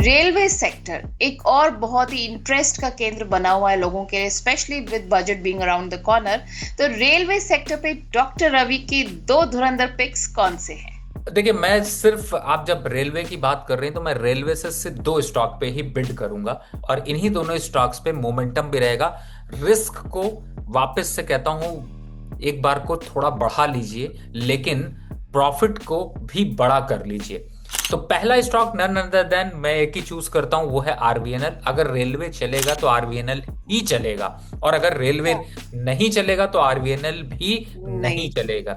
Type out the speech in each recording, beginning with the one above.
Railway sector एक और बहुत ही इंटरेस्ट का केंद्र बना हुआ है लोगों के लिए, specially with budget being around the corner. तो रेलवे सेक्टर पे डॉक्टर रवि की दो धुरंधर पिक्स कौन से हैं? देखिए, मैं सिर्फ आप जब रेलवे की बात कर रहे हैं तो मैं रेलवे से सिर्फ दो स्टॉक पे ही बिड करूंगा, और इन्हीं दोनों स्टॉक्स पे मोमेंटम भी रहेगा। रिस्क को वापस से कहता हूं, एक बार को थोड़ा बढ़ा लीजिए, लेकिन प्रॉफिट को भी बड़ा कर लीजिए। तो पहला स्टॉक नन अदर देन मैं एक ही चूज करता हूं, वो है आरवीएनएल। अगर रेलवे चलेगा तो आरवीएनएल ही चलेगा, और अगर रेलवे नहीं चलेगा तो आरवीएनएल भी नहीं नहीं। चलेगा।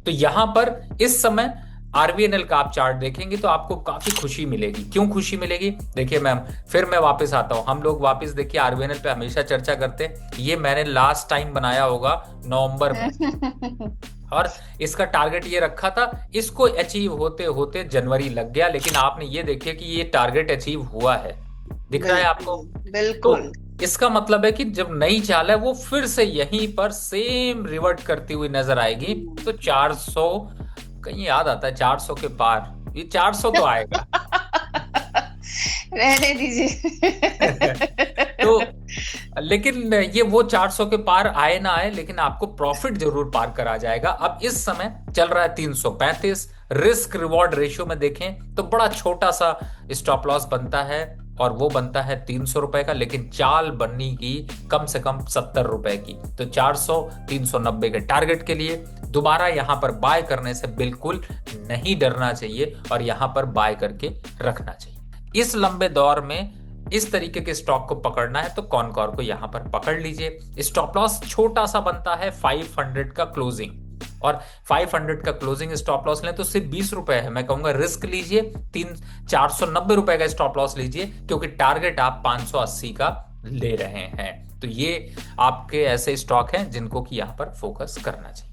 तो यहां पर इस समय आरवीएनएल का आप चार्ट देखेंगे तो आपको काफी खुशी मिलेगी। क्यों खुशी मिलेगी? देखिए मैम, फिर मैं वापस आता हूं। हम लोग वापस देखिए आरवीएनएल पे हमेशा चर्चा करते हैं। ये मैंने लास्ट टाइम बनाया होगा नवंबर में, और इसका टारगेट ये रखा था। इसको अचीव होते होते जनवरी लग गया, लेकिन आपने ये देखिए कि ये टारगेट अचीव हुआ है। दिख रहा है आपको? बिल्कुल बिल्कुल। तो इसका मतलब है कि जब नई चाल है वो फिर से यहीं पर सेम रिवर्ट करती हुई नजर आएगी। तो 400, कहीं याद आता है 400 के पार, ये 400 तो आएगा। रहने दीजिए। तो लेकिन ये वो 400 के पार आए ना आए, लेकिन आपको प्रॉफिट जरूर पार करा जाएगा। अब इस समय चल रहा है 335। रिस्क रिवॉर्ड रेशियो में देखें तो बड़ा छोटा सा स्टॉप लॉस बनता है, और वो बनता है 300 रुपए का, लेकिन चाल बननी की कम से कम 70 रुपए की। तो 400 390 के टारगेट के लिए दोबारा यहां पर बाय करने से बिल्कुल नहीं डरना चाहिए, और यहां पर बाय करके रखना चाहिए। इस लंबे दौर में इस तरीके के स्टॉक को पकड़ना है तो कॉनकॉर को यहां पर पकड़ लीजिए। स्टॉप लॉस छोटा सा बनता है 500 का क्लोजिंग, और 500 का क्लोजिंग स्टॉप लॉस लें तो सिर्फ 20 रुपए है। मैं कहूंगा रिस्क लीजिए, 490 रुपए का स्टॉप लॉस लीजिए, क्योंकि टारगेट आप 580 का ले रहे हैं। तो ये आपके ऐसे स्टॉक हैं जिनको कि यहां पर फोकस करना चाहिए।